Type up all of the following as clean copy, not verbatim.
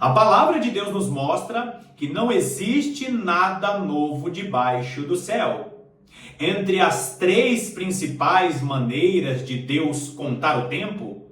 A palavra de Deus nos mostra que não existe nada novo debaixo do céu. Entre as três principais maneiras de Deus contar o tempo,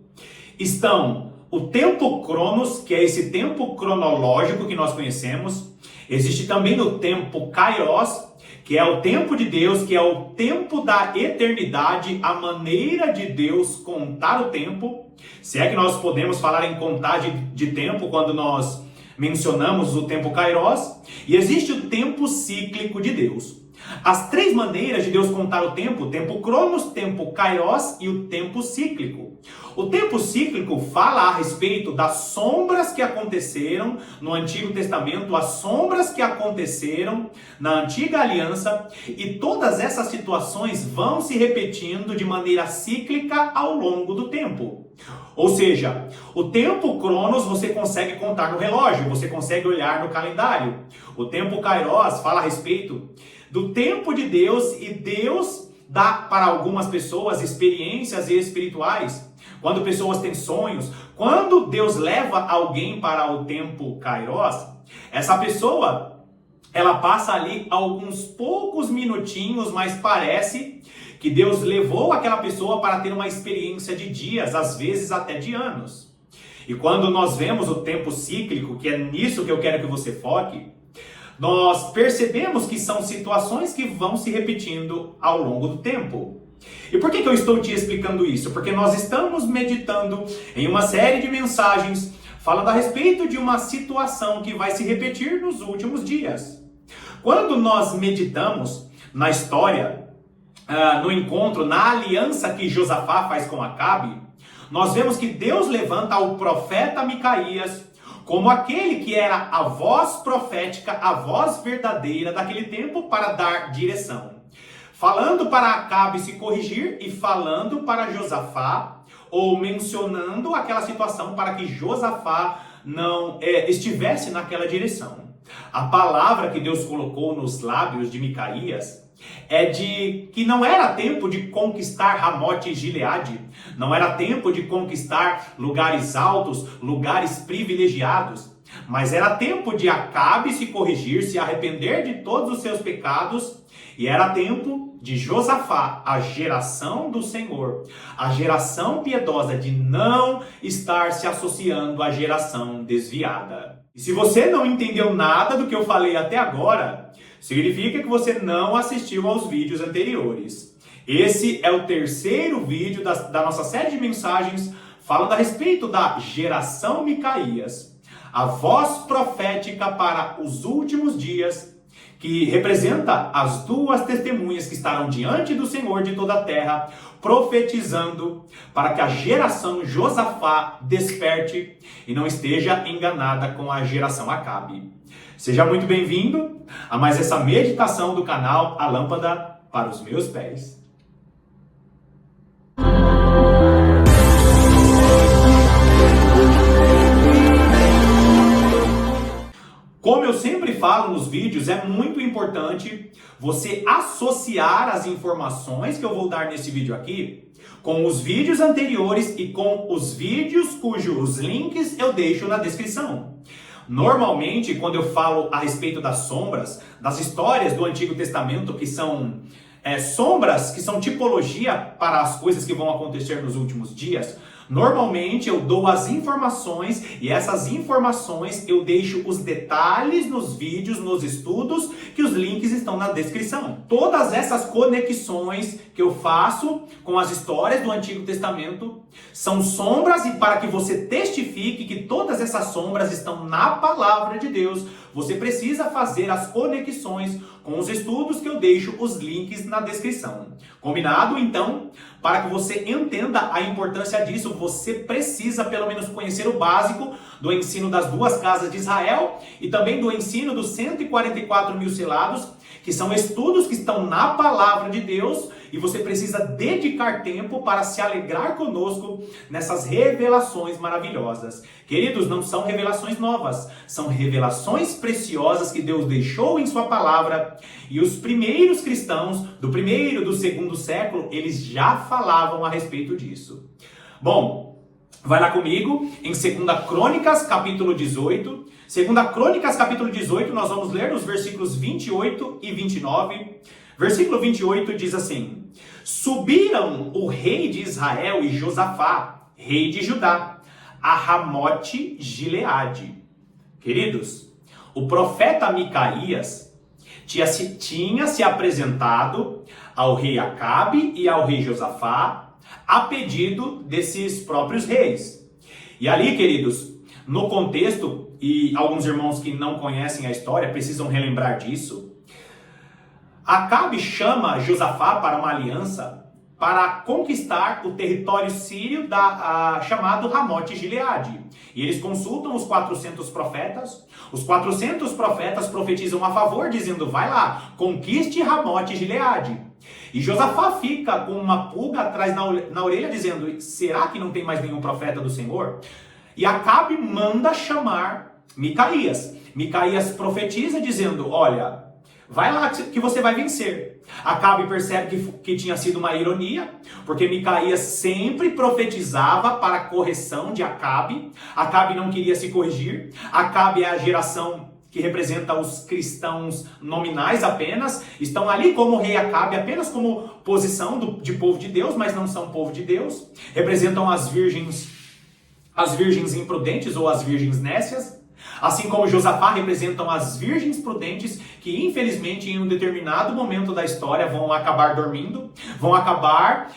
estão o tempo cronos, que é esse tempo cronológico que nós conhecemos. Existe também o tempo kairos, que é o tempo de Deus, que é o tempo da eternidade, a maneira de Deus contar o tempo. Se é que nós podemos falar em contagem de tempo quando nós mencionamos o tempo kairos. E existe o tempo cíclico de Deus. As três maneiras de Deus contar o tempo cronos, tempo kairos e o tempo cíclico. O tempo cíclico fala a respeito das sombras que aconteceram no Antigo Testamento, as sombras que aconteceram na Antiga Aliança, e todas essas situações vão se repetindo de maneira cíclica ao longo do tempo. Ou seja, o tempo cronos você consegue contar no relógio, você consegue olhar no calendário. O tempo kairos fala a respeito do tempo de Deus, e Deus dá para algumas pessoas experiências espirituais. Quando pessoas têm sonhos, quando Deus leva alguém para o tempo kairos, essa pessoa, ela passa ali alguns poucos minutinhos, mas parece que Deus levou aquela pessoa para ter uma experiência de dias, às vezes até de anos. E quando nós vemos o tempo cíclico, que é nisso que eu quero que você foque, nós percebemos que são situações que vão se repetindo ao longo do tempo. E por que eu estou te explicando isso? Porque nós estamos meditando em uma série de mensagens falando a respeito de uma situação que vai se repetir nos últimos dias. Quando nós meditamos na história, no encontro, na aliança que Josafá faz com Acabe, nós vemos que Deus levanta o profeta Micaías como aquele que era a voz profética, a voz verdadeira daquele tempo para dar direção. Falando para Acabe se corrigir e falando para Josafá, ou mencionando aquela situação para que Josafá não estivesse naquela direção. A palavra que Deus colocou nos lábios de Micaías é de que não era tempo de conquistar Ramote e Gileade, não era tempo de conquistar lugares altos, lugares privilegiados, mas era tempo de Acabe se corrigir, se arrepender de todos os seus pecados, e era tempo de Josafá, a geração do Senhor, a geração piedosa, de não estar se associando à geração desviada. E se você não entendeu nada do que eu falei até agora, significa que você não assistiu aos vídeos anteriores. Esse é o terceiro vídeo da nossa série de mensagens falando a respeito da geração Micaías, a voz profética para os últimos dias, que representa as duas testemunhas que estarão diante do Senhor de toda a terra, profetizando para que a geração Josafá desperte e não esteja enganada com a geração Acabe. Seja muito bem-vindo a mais essa meditação do canal A Lâmpada para os Meus Pés. Como eu sempre falo nos vídeos, é muito importante você associar as informações que eu vou dar nesse vídeo aqui com os vídeos anteriores e com os vídeos cujos links eu deixo na descrição. Normalmente, quando eu falo a respeito das sombras, das histórias do Antigo Testamento, que são sombras, que são tipologia para as coisas que vão acontecer nos últimos dias, normalmente eu dou as informações, e essas informações eu deixo os detalhes nos vídeos, nos estudos, que os links estão na descrição. Todas essas conexões que eu faço com as histórias do Antigo Testamento são sombras, e para que você testifique que todas essas sombras estão na palavra de Deus, você precisa fazer as conexões com os estudos que eu deixo os links na descrição. Combinado? Então, para que você entenda a importância disso, você precisa pelo menos conhecer o básico do ensino das duas casas de Israel e também do ensino dos 144 mil selados, que são estudos que estão na palavra de Deus, e você precisa dedicar tempo para se alegrar conosco nessas revelações maravilhosas. Queridos, não são revelações novas, são revelações preciosas que Deus deixou em sua palavra, e os primeiros cristãos do primeiro e do segundo século, eles já falavam a respeito disso. Bom, Vai lá comigo em 2 Crônicas, capítulo 18. 2 Crônicas, capítulo 18, nós vamos ler os versículos 28 e 29. Versículo 28 diz assim: Subiram o rei de Israel e Josafá, rei de Judá, a Ramote Gileade. Queridos, o profeta Micaías tinha se apresentado ao rei Acabe e ao rei Josafá a pedido desses próprios reis. E ali, queridos, no contexto, e alguns irmãos que não conhecem a história precisam relembrar disso, Acabe chama Josafá para uma aliança para conquistar o território sírio chamado Ramote Gileade. E eles consultam os 400 profetas. Os 400 profetas profetizam a favor, dizendo: vai lá, conquiste Ramote Gileade. E Josafá fica com uma pulga atrás na orelha, dizendo: será que não tem mais nenhum profeta do Senhor? E Acabe manda chamar Micaías. Micaías profetiza dizendo: olha, vai lá que você vai vencer. Acabe percebe que tinha sido uma ironia, porque Micaías sempre profetizava para a correção de Acabe. Acabe não queria se corrigir. Acabe é a geração que representa os cristãos nominais apenas, estão ali como rei Acabe, apenas como posição de povo de Deus, mas não são povo de Deus. Representam as virgens imprudentes ou as virgens nécias. Assim como Josafá representam as virgens prudentes que, infelizmente, em um determinado momento da história vão acabar dormindo, vão acabar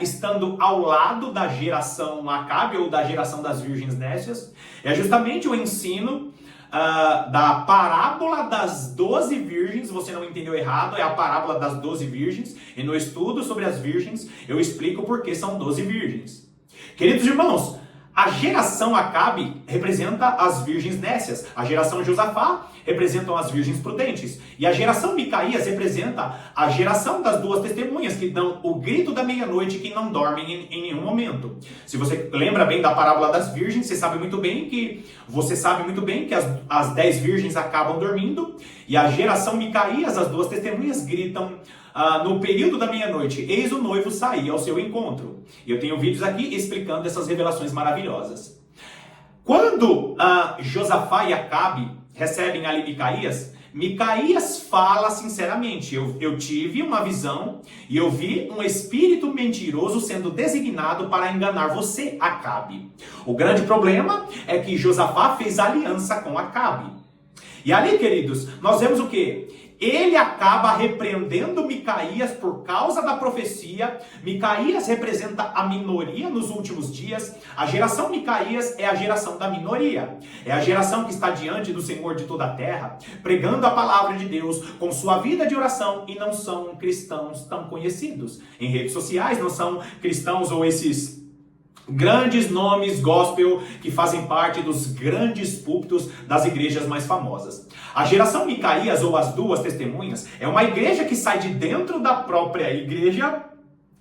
estando ao lado da geração Acabe ou da geração das virgens nécias. É justamente o ensino da parábola das 12 virgens. Você não entendeu errado, é a parábola das 12 virgens. E no estudo sobre as virgens, eu explico por que são 12 virgens. Queridos irmãos, a geração Acabe representa as virgens nécias. A geração Josafá representam as virgens prudentes. E a geração Micaías representa a geração das duas testemunhas que dão o grito da meia-noite, que não dormem em nenhum momento. Se você lembra bem da parábola das virgens, você sabe muito bem que as 10 virgens acabam dormindo. E a geração Micaías, as duas testemunhas, gritam no período da meia-noite: eis o noivo sair ao seu encontro. E eu tenho vídeos aqui explicando essas revelações maravilhosas. Quando Josafá e Acabe recebem ali Micaías, Micaías fala sinceramente: eu tive uma visão e eu vi um espírito mentiroso sendo designado para enganar você, Acabe. O grande problema é que Josafá fez aliança com Acabe. E ali, queridos, nós vemos o quê? Ele acaba repreendendo Micaías por causa da profecia. Micaías representa a minoria nos últimos dias. A geração Micaías é a geração da minoria. É a geração que está diante do Senhor de toda a terra, pregando a palavra de Deus com sua vida de oração, e não são cristãos tão conhecidos. Em redes sociais não são cristãos ou esses grandes nomes gospel que fazem parte dos grandes púlpitos das igrejas mais famosas. A geração Micaías, ou as duas testemunhas, é uma igreja que sai de dentro da própria igreja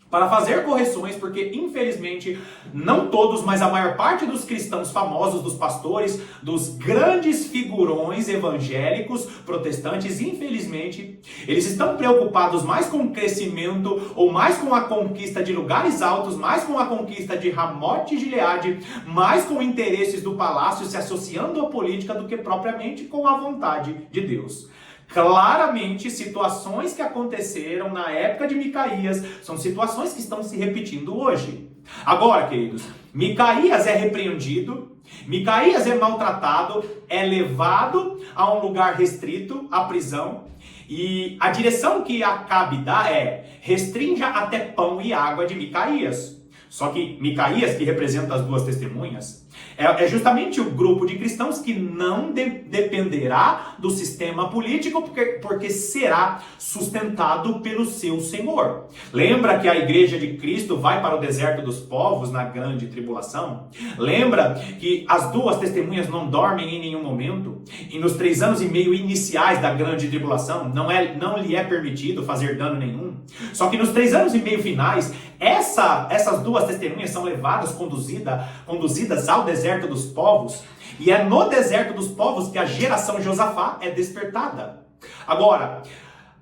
para fazer correções, porque infelizmente não todos, mas a maior parte dos cristãos famosos, dos pastores, dos grandes figurões evangélicos protestantes, infelizmente, eles estão preocupados mais com o crescimento ou mais com a conquista de lugares altos, mais com a conquista de Ramote Gileade, mais com interesses do palácio se associando à política do que propriamente com a vontade de Deus. Claramente, situações que aconteceram na época de Micaías são situações que estão se repetindo hoje. Agora, queridos, Micaías é repreendido, Micaías é maltratado, é levado a um lugar restrito, à prisão, e a direção que Acabe dá é: restrinja até pão e água de Micaías. Só que Micaías, que representa as duas testemunhas, é justamente o grupo de cristãos que não dependerá do sistema político, porque será sustentado pelo seu Senhor. Lembra que a igreja de Cristo vai para o deserto dos povos na grande tribulação? Lembra que as duas testemunhas não dormem em nenhum momento? E nos 3 anos e meio iniciais da grande tribulação, não lhe é permitido fazer dano nenhum. Só que nos 3 anos e meio finais, essas duas testemunhas são levadas, conduzidas ao deserto dos povos, e é no deserto dos povos que a geração Josafá é despertada. Agora,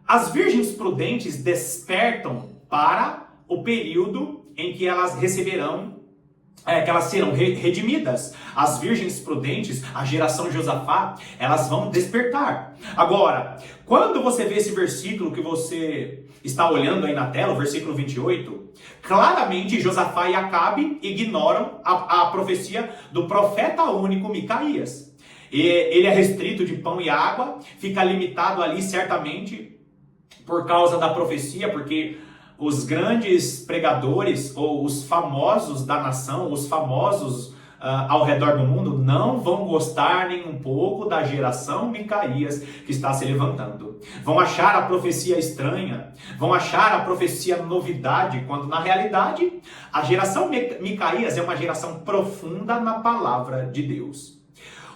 as virgens prudentes despertam para o período em que elas receberão que elas serão redimidas. As virgens prudentes, a geração Josafá, elas vão despertar. Agora, quando você vê esse versículo que você está olhando aí na tela, o versículo 28, claramente Josafá e Acabe ignoram a profecia do profeta único Micaías. Ele é restrito de pão e água, fica limitado ali certamente por causa da profecia, porque os grandes pregadores ou os famosos da nação, os famosos ao redor do mundo, não vão gostar nem um pouco da geração Micaías que está se levantando. Vão achar a profecia estranha, vão achar a profecia novidade, quando na realidade a geração Micaías é uma geração profunda na palavra de Deus.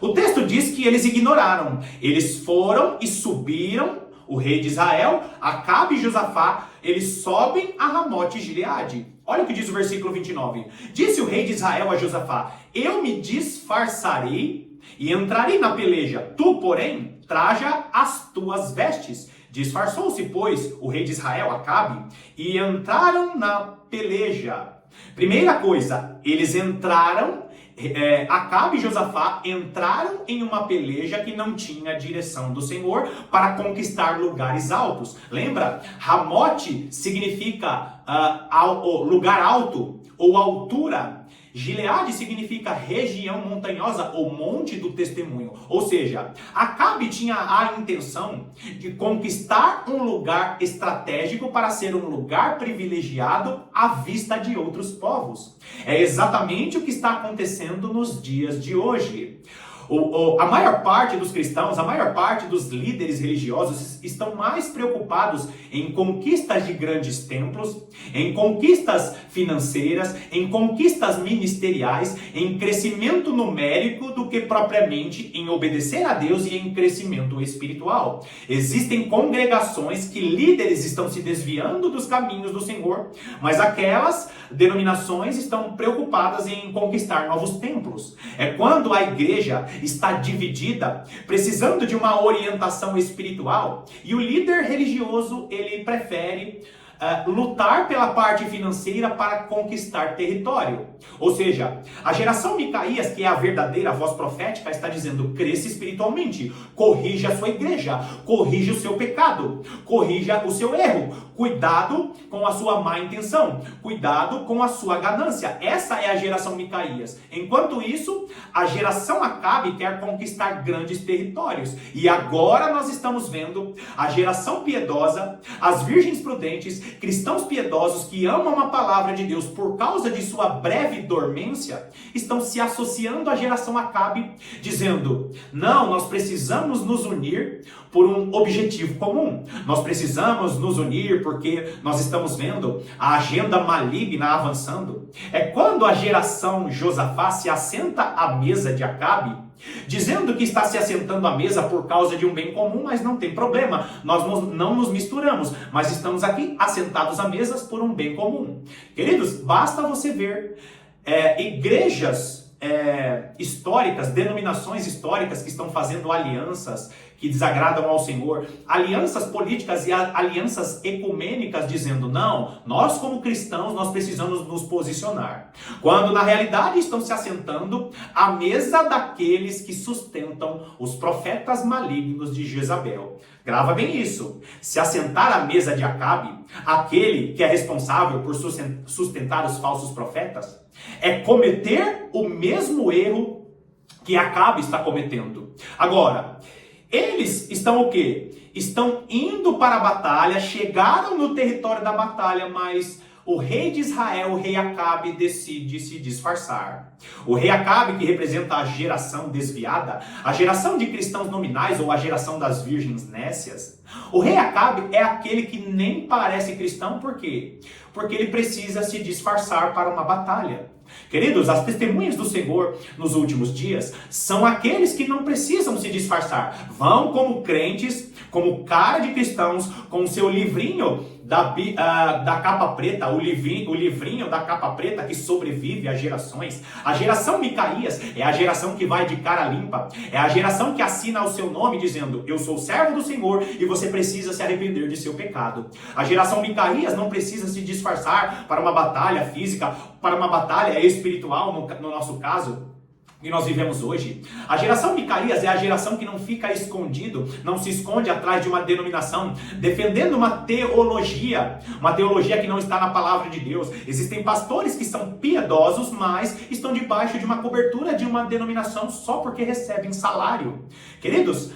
O texto diz que eles ignoraram, eles foram e subiram. O rei de Israel, Acabe e Josafá, eles sobem a Ramote Gileade. Olha o que diz o versículo 29. Disse o rei de Israel a Josafá: eu me disfarçarei e entrarei na peleja. Tu, porém, traja as tuas vestes. Disfarçou-se, pois, o rei de Israel, Acabe, e entraram na peleja. Primeira coisa, eles entraram, Acabe e Josafá entraram em uma peleja que não tinha direção do Senhor para conquistar lugares altos. Lembra? Ramote significa lugar alto ou altura. Gileade significa região montanhosa ou monte do testemunho. Ou seja, Acabe tinha a intenção de conquistar um lugar estratégico para ser um lugar privilegiado à vista de outros povos. É exatamente o que está acontecendo nos dias de hoje. A maior parte dos cristãos, a maior parte dos líderes religiosos estão mais preocupados em conquistas de grandes templos, em conquistas financeiras, em conquistas ministeriais, em crescimento numérico do que propriamente em obedecer a Deus e em crescimento espiritual. Existem congregações que líderes estão se desviando dos caminhos do Senhor, mas aquelas denominações estão preocupadas em conquistar novos templos. É quando a igreja está dividida, precisando de uma orientação espiritual, e o líder religioso, ele prefere lutar pela parte financeira para conquistar território. Ou seja, a geração Micaías, que é a verdadeira voz profética, está dizendo: cresça espiritualmente, corrija a sua igreja, corrija o seu pecado, corrija o seu erro, cuidado com a sua má intenção, cuidado com a sua ganância. Essa é a geração Micaías. Enquanto isso, a geração Acabe quer conquistar grandes territórios. E agora nós estamos vendo a geração piedosa, as virgens prudentes, cristãos piedosos que amam a palavra de Deus por causa de sua breve dormência, estão se associando à geração Acabe, dizendo: não, nós precisamos nos unir por um objetivo comum. Nós precisamos nos unir porque nós estamos vendo a agenda maligna avançando. É quando a geração Josafá se assenta à mesa de Acabe, dizendo que está se assentando à mesa por causa de um bem comum, mas não tem problema, nós não nos misturamos, mas estamos aqui assentados à mesas por um bem comum. Queridos, basta você ver igrejas históricas, denominações históricas que estão fazendo alianças que desagradam ao Senhor, alianças políticas e alianças ecumênicas, dizendo: não, nós como cristãos nós precisamos nos posicionar, quando na realidade estão se assentando à mesa daqueles que sustentam os profetas malignos de Jezabel. Grava bem isso: se assentar à mesa de Acabe, aquele que é responsável por sustentar os falsos profetas, é cometer o mesmo erro que Acabe está cometendo. Agora, eles estão o quê? Estão indo para a batalha, chegaram no território da batalha, mas o rei de Israel, o rei Acabe, decide se disfarçar. O rei Acabe, que representa a geração desviada, a geração de cristãos nominais ou a geração das virgens nécias. O rei Acabe é aquele que nem parece cristão, por quê? Porque ele precisa se disfarçar para uma batalha. Queridos, as testemunhas do Senhor nos últimos dias são aqueles que não precisam se disfarçar. Vão como crentes, como cara de cristãos, com o seu livrinho da capa preta, o livrinho da capa preta que sobrevive às gerações. A geração Micaías é a geração que vai de cara limpa, é a geração que assina o seu nome dizendo: eu sou servo do Senhor e você precisa se arrepender de seu pecado. A geração Micaías não precisa se disfarçar para uma batalha física, para uma batalha espiritual, no nosso caso, que nós vivemos hoje. A geração Micaías é a geração que não fica escondido, não se esconde atrás de uma denominação, defendendo uma teologia que não está na palavra de Deus. Existem pastores que são piedosos, mas estão debaixo de uma cobertura de uma denominação só porque recebem salário. Queridos,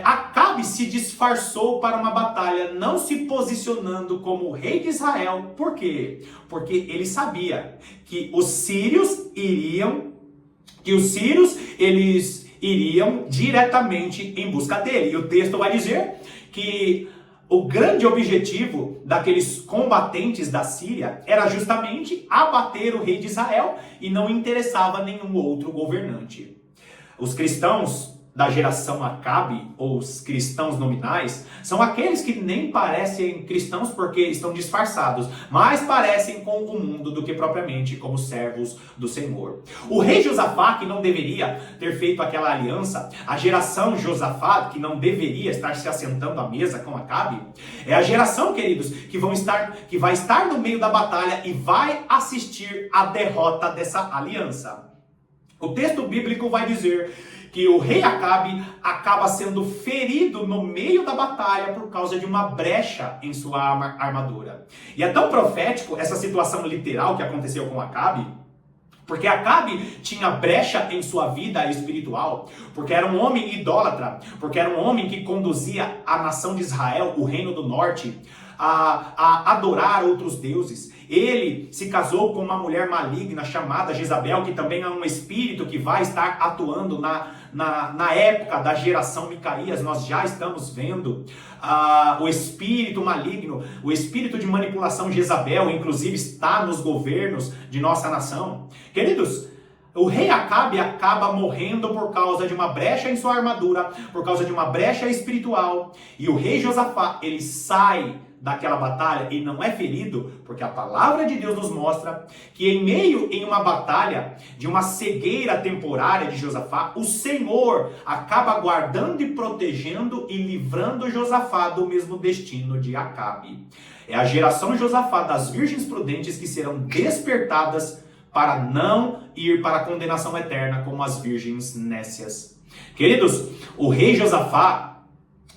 Acabe se disfarçou para uma batalha, não se posicionando como rei de Israel. Por quê? Porque ele sabia que os sírios eles iriam diretamente em busca dele. E o texto vai dizer que o grande objetivo daqueles combatentes da Síria era justamente abater o rei de Israel e não interessava nenhum outro governante. Os cristãos da geração Acabe, ou os cristãos nominais, são aqueles que nem parecem cristãos porque estão disfarçados, mais parecem com o mundo do que propriamente como servos do Senhor. O rei Josafá, que não deveria ter feito aquela aliança, a geração Josafá, que não deveria estar se assentando à mesa com Acabe, é a geração, queridos, que vai estar no meio da batalha e vai assistir à derrota dessa aliança. O texto bíblico vai dizer que o rei Acabe acaba sendo ferido no meio da batalha por causa de uma brecha em sua armadura. E é tão profético essa situação literal que aconteceu com Acabe, porque Acabe tinha brecha em sua vida espiritual, porque era um homem idólatra, porque era um homem que conduzia a nação de Israel, o reino do norte, a adorar outros deuses. Ele se casou com uma mulher maligna chamada Jezabel, que também é um espírito que vai estar atuando na época da geração Micaías. Nós já estamos vendo o espírito maligno, o espírito de manipulação Jezabel, inclusive está nos governos de nossa nação. Queridos, o rei Acabe acaba morrendo por causa de uma brecha em sua armadura, por causa de uma brecha espiritual. E o rei Josafá, ele sai daquela batalha e não é ferido, porque a palavra de Deus nos mostra que em uma batalha de uma cegueira temporária de Josafá, o Senhor acaba guardando e protegendo e livrando Josafá do mesmo destino de Acabe. É a geração Josafá das virgens prudentes que serão despertadas para não ir para a condenação eterna como as virgens nécias. Queridos, o rei Josafá,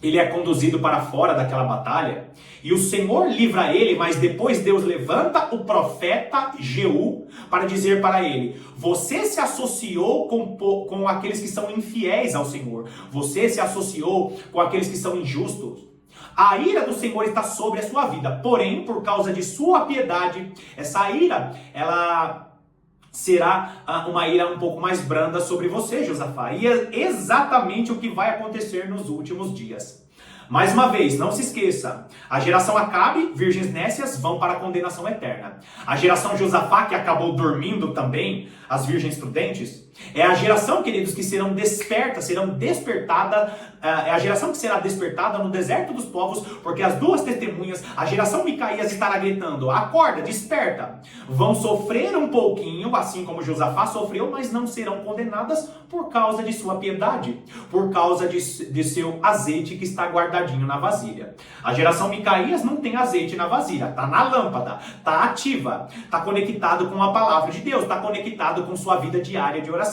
ele é conduzido para fora daquela batalha e o Senhor livra ele, mas depois Deus levanta o profeta Jeú para dizer para ele: você se associou com aqueles que são infiéis ao Senhor, você se associou com aqueles que são injustos. A ira do Senhor está sobre a sua vida, porém, por causa de sua piedade, essa ira, ela será uma ira um pouco mais branda sobre você, Josafá. E é exatamente o que vai acontecer nos últimos dias. Mais uma vez, não se esqueça, a geração Acabe, virgens nécias, vão para a condenação eterna. A geração Josafá, que acabou dormindo também, as virgens prudentes, é a geração, queridos, que serão despertada, é a geração que será despertada no deserto dos povos, porque as duas testemunhas, a geração Micaías estará gritando: acorda, desperta. Vão sofrer um pouquinho, assim como Josafá sofreu, mas não serão condenadas por causa de sua piedade, por causa de seu azeite que está guardadinho na vasilha. A geração Micaías não tem azeite na vasilha, está na lâmpada, está ativa, está conectado com a palavra de Deus, está conectado com sua vida diária de oração.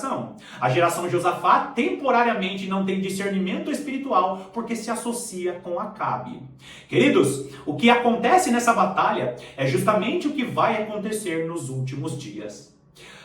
A geração Josafá temporariamente não tem discernimento espiritual porque se associa com Acabe. Queridos, o que acontece nessa batalha é justamente o que vai acontecer nos últimos dias.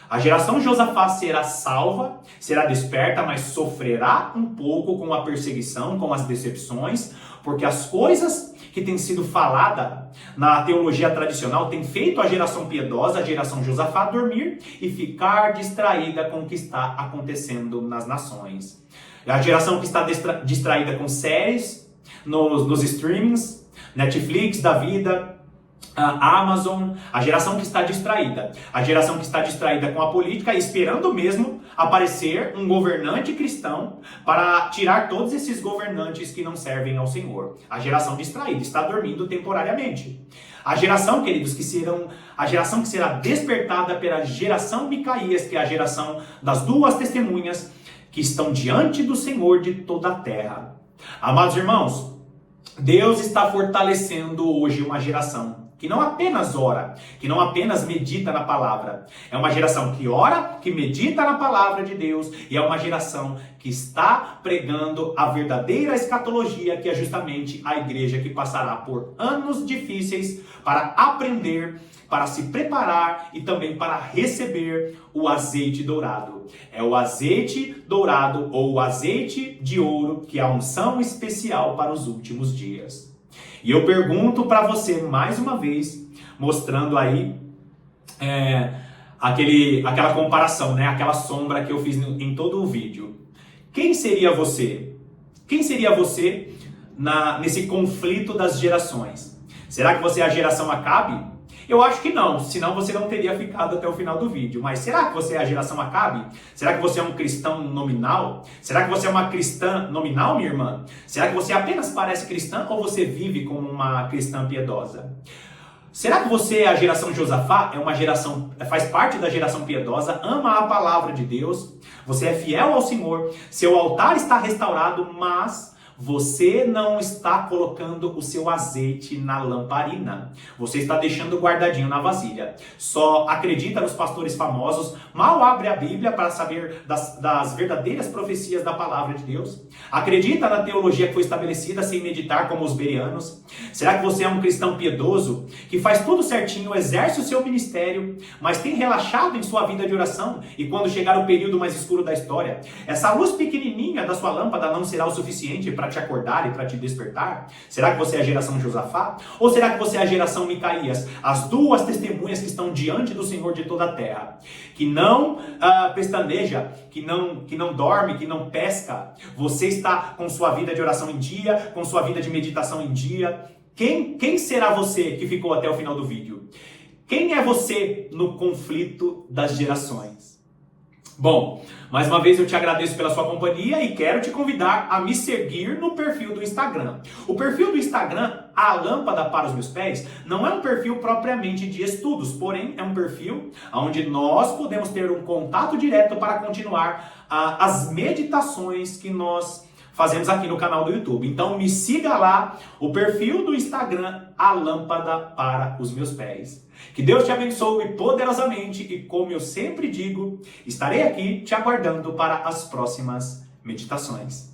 A geração Josafá será salva, será desperta, mas sofrerá um pouco com a perseguição, com as decepções, porque as coisas que têm sido faladas na teologia tradicional têm feito a geração piedosa, a geração Josafá, dormir e ficar distraída com o que está acontecendo nas nações. É a geração que está distraída com séries, nos streamings, Netflix da vida, a Amazon, a geração que está distraída. A geração que está distraída com a política, esperando mesmo aparecer um governante cristão para tirar todos esses governantes que não servem ao Senhor. A geração distraída está dormindo temporariamente. A geração, queridos, a geração que será despertada pela geração Micaías, que é a geração das duas testemunhas que estão diante do Senhor de toda a terra. Amados irmãos, Deus está fortalecendo hoje uma geração que não apenas ora, que não apenas medita na palavra. É uma geração que ora, que medita na palavra de Deus, e é uma geração que está pregando a verdadeira escatologia, que é justamente a igreja que passará por anos difíceis para aprender, para se preparar e também para receber o azeite dourado. É o azeite dourado ou o azeite de ouro, que é a unção especial para os últimos dias. E eu pergunto para você mais uma vez, mostrando aí aquela comparação, né? Aquela sombra que eu fiz em todo o vídeo. Quem seria você? Quem seria você nesse conflito das gerações? Será que você é a geração Acabe? Eu acho que não, senão você não teria ficado até o final do vídeo. Mas será que você é a geração Acabe? Será que você é um cristão nominal? Será que você é uma cristã nominal, minha irmã? Será que você apenas parece cristã ou você vive como uma cristã piedosa? Será que você é a geração Josafá? Faz parte da geração piedosa, ama a palavra de Deus, você é fiel ao Senhor, seu altar está restaurado, mas você não está colocando o seu azeite na lamparina. Você está deixando guardadinho na vasilha. Só acredita nos pastores famosos, mal abre a Bíblia para saber das verdadeiras profecias da palavra de Deus. Acredita na teologia que foi estabelecida sem meditar como os bereanos. Será que você é um cristão piedoso, que faz tudo certinho, exerce o seu ministério, mas tem relaxado em sua vida de oração? E quando chegar o período mais escuro da história, essa luz pequenininha da sua lâmpada não será o suficiente para te acordar e para te despertar? Será que você é a geração Josafá? Ou será que você é a geração Micaías? As duas testemunhas que estão diante do Senhor de toda a terra. Que não pestaneja, que não dorme, que não pesca. Você está com sua vida de oração em dia, com sua vida de meditação em dia. Quem será você que ficou até o final do vídeo? Quem é você no conflito das gerações? Bom, mais uma vez eu te agradeço pela sua companhia e quero te convidar a me seguir no perfil do Instagram. O perfil do Instagram, A Lâmpada para os Meus Pés, não é um perfil propriamente de estudos, porém é um perfil onde nós podemos ter um contato direto para continuar as meditações que nós fazemos aqui no canal do YouTube. Então me siga lá, o perfil do Instagram, A Lâmpada para os Meus Pés. Que Deus te abençoe poderosamente e, como eu sempre digo, estarei aqui te aguardando para as próximas meditações.